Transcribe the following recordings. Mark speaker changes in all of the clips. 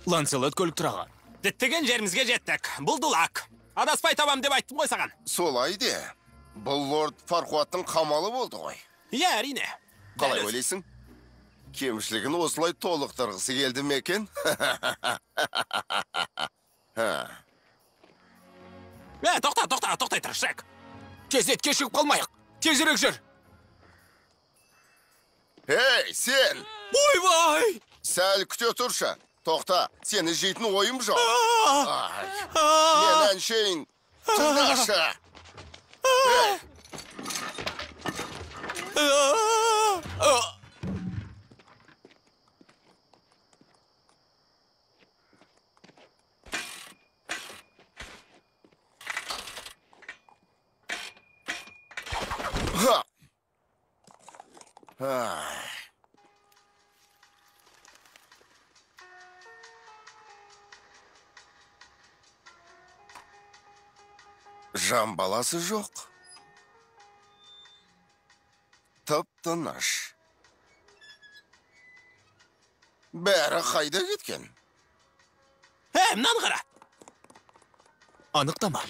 Speaker 1: Ланселот көлік тұрағы.
Speaker 2: Діттеген жерімізге жеттік. Бұл Дулак. Адаспай табам деп айттым ғой саған.
Speaker 3: Солай де. Бұл лорд Фарқуаттың қамалы болды ғой.
Speaker 2: Иә, әрине.
Speaker 3: Қалай ойлайсың? Кемшілігін осылай толықтырғысы келді ме екен?
Speaker 2: Тоқтай тұр, Шрек.
Speaker 1: Кезетке шығып қалмайық. Тезірек жүр.
Speaker 3: Ей, сен!
Speaker 1: Ойбай!
Speaker 3: Сәл күте тұршы. Тоқта, сені жейтін ойым жоқ. Мен әншейін. Тыңдашы. Жан баласы жоқ. Тып-тыныш. Бәрі қайда кеткен?
Speaker 2: Мынаны қара.
Speaker 1: Анықтама.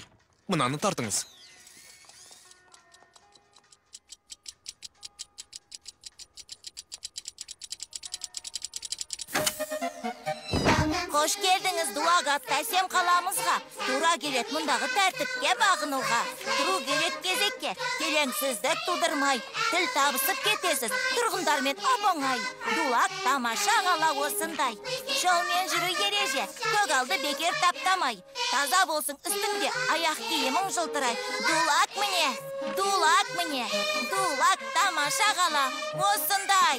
Speaker 1: Мынаны тартыңыз.
Speaker 4: Қош келдіңіз Дулак аттасем қаламызға. Тура келет мұндағы тәртіпке бағынуға. Тұру келет кезекке, келеңсіздік тудырмай. Тіл табысып кетесіз, тұрғындармен оп-оңай. Дулак тамаша қала осындай. Жолмен жүру ереже, көгалды бекер таптамай. Таза болсын үстіңде, аяқ киімің жылтырай. Дулак міне, Дулак міне. Дулак тамаша қала осындай.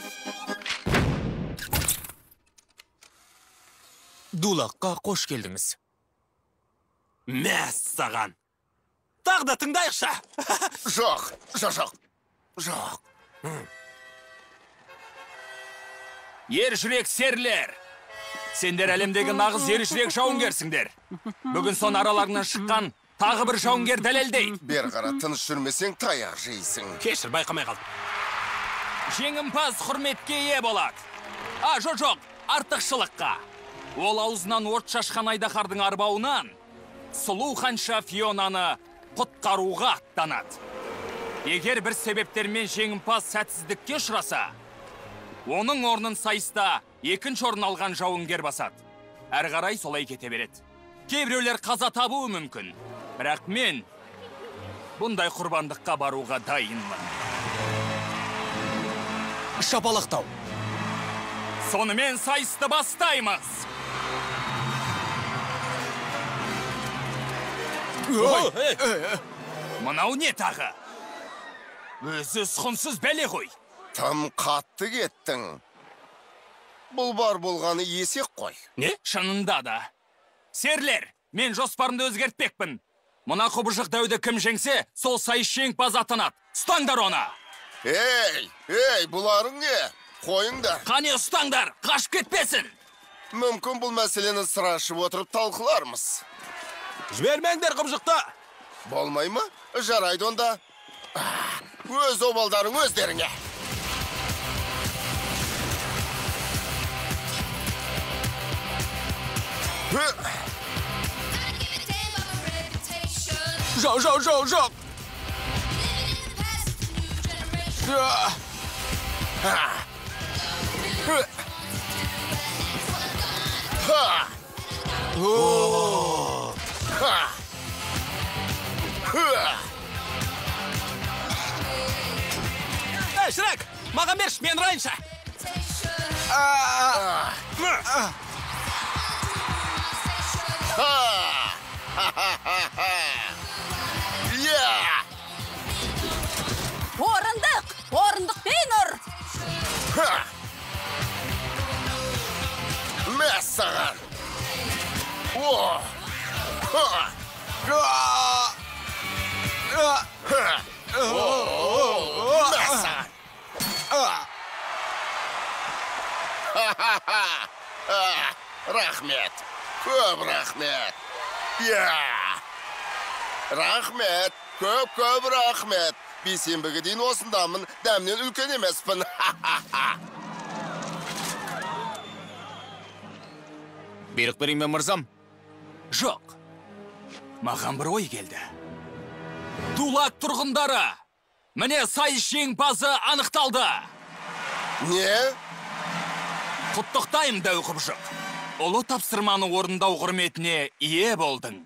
Speaker 1: Дулаққа қош келдіңіз.
Speaker 2: Мәс саған. Тағы да тыңдайықша.
Speaker 3: Жоқ.
Speaker 5: Ер жүрек серлер. Сендер әлемдегі нағыз ер жүрек жауынгерсіңдер. Бүгін сон араларынан шыққан тағы бір жауынгер дәлелдей.
Speaker 3: Бер қара, тыныш жүрмесең таяқ жейсің.
Speaker 2: Кешір, байқамай қалдым.
Speaker 5: Жеңімпаз құрметке ие болады. Жоқ, артықшылыққа. Ол аузынан орт шашқан айдақардың арбауынан сұлу ханша Фионаны құтқаруға аттанады. Егер бір себептермен жеңімпаз сәтсіздікке ұшыраса, оның орнын сайыста екінші орын алған жауынгер басады. Әрі қарай солай кете береді. Кейбіреулер қаза табуы мүмкін. Бірақ мен бұндай құрбандыққа баруға дайынмын.
Speaker 1: Шапалақтау.
Speaker 5: Сонымен сайысты бастаймыз. Мынау не тағы? Өзі сұқынсыз бәле ғой.
Speaker 3: Тым қатты кеттің. Бұл бар болғаны есек қой.
Speaker 5: Не? Шынында да. Серлер, мен жоспарымды өзгертпекпін. Мұна құбыжық дәуді кім жеңсе, сол сайыс жеңімпаз атанады. Ұстаңдар оны.
Speaker 3: Ей, бұларың не? Қойыңдар.
Speaker 5: Қане ұстаңдар, қашып кетпесін.
Speaker 3: Мүмкін бұл мәселені сырашып отырып талқылармыз.
Speaker 2: Жібермеңдер құбыжықты.
Speaker 3: Болмай ма? Жарайды онда. Өз обалдарың өздеріңе.
Speaker 1: Жоқ.
Speaker 2: Шрек, маған берші, мен ұрайынша.
Speaker 4: Орындық бейін ұр.
Speaker 3: Мәс саған. Рахмет. Көп рахмет. Рахмет. Көп рахмет. Бейсенбіге дейін осындамын, дәмнен үлкен емеспін.
Speaker 1: Берік берейін мен мырзам.
Speaker 5: Жоқ. Маған бір ой келді. Дулат тұрғындары, міне сайыс жеңімпазы анықталды.
Speaker 3: Не?
Speaker 5: Құттықтайым дәу құбыжық. Ұлы тапсырманы орындау құрметіне ие болдың.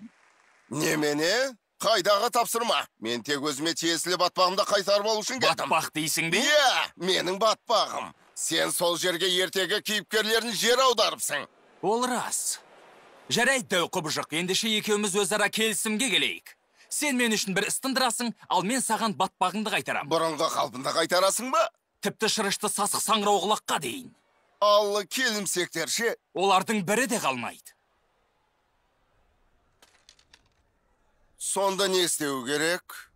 Speaker 3: Немене? Қайдағы тапсырма? Мен тек өзіме тиесілі батпағымды қайтарып алу үшін келдім.
Speaker 5: Батпақ дейсің бе?
Speaker 3: Иә, менің батпағым. Сен сол жерге ертегі кейіпкерлерін жер аударыпсың.
Speaker 5: Ол рас. Жарайды дәу құбыжық, ендеше екеуміз өзара келісімге келейік. Сен мен үшін бір іс тындырасың, ал мен саған батпағыңды қайтарам.
Speaker 3: Бұрынғы қалпында қайтарасың ба?
Speaker 5: Тіпті шырышты сасық саңырауқұлаққа дейін.
Speaker 3: Аллы келімсектерше.
Speaker 5: Олардың бірі де қалмайды.
Speaker 3: Сонда не істеу керек?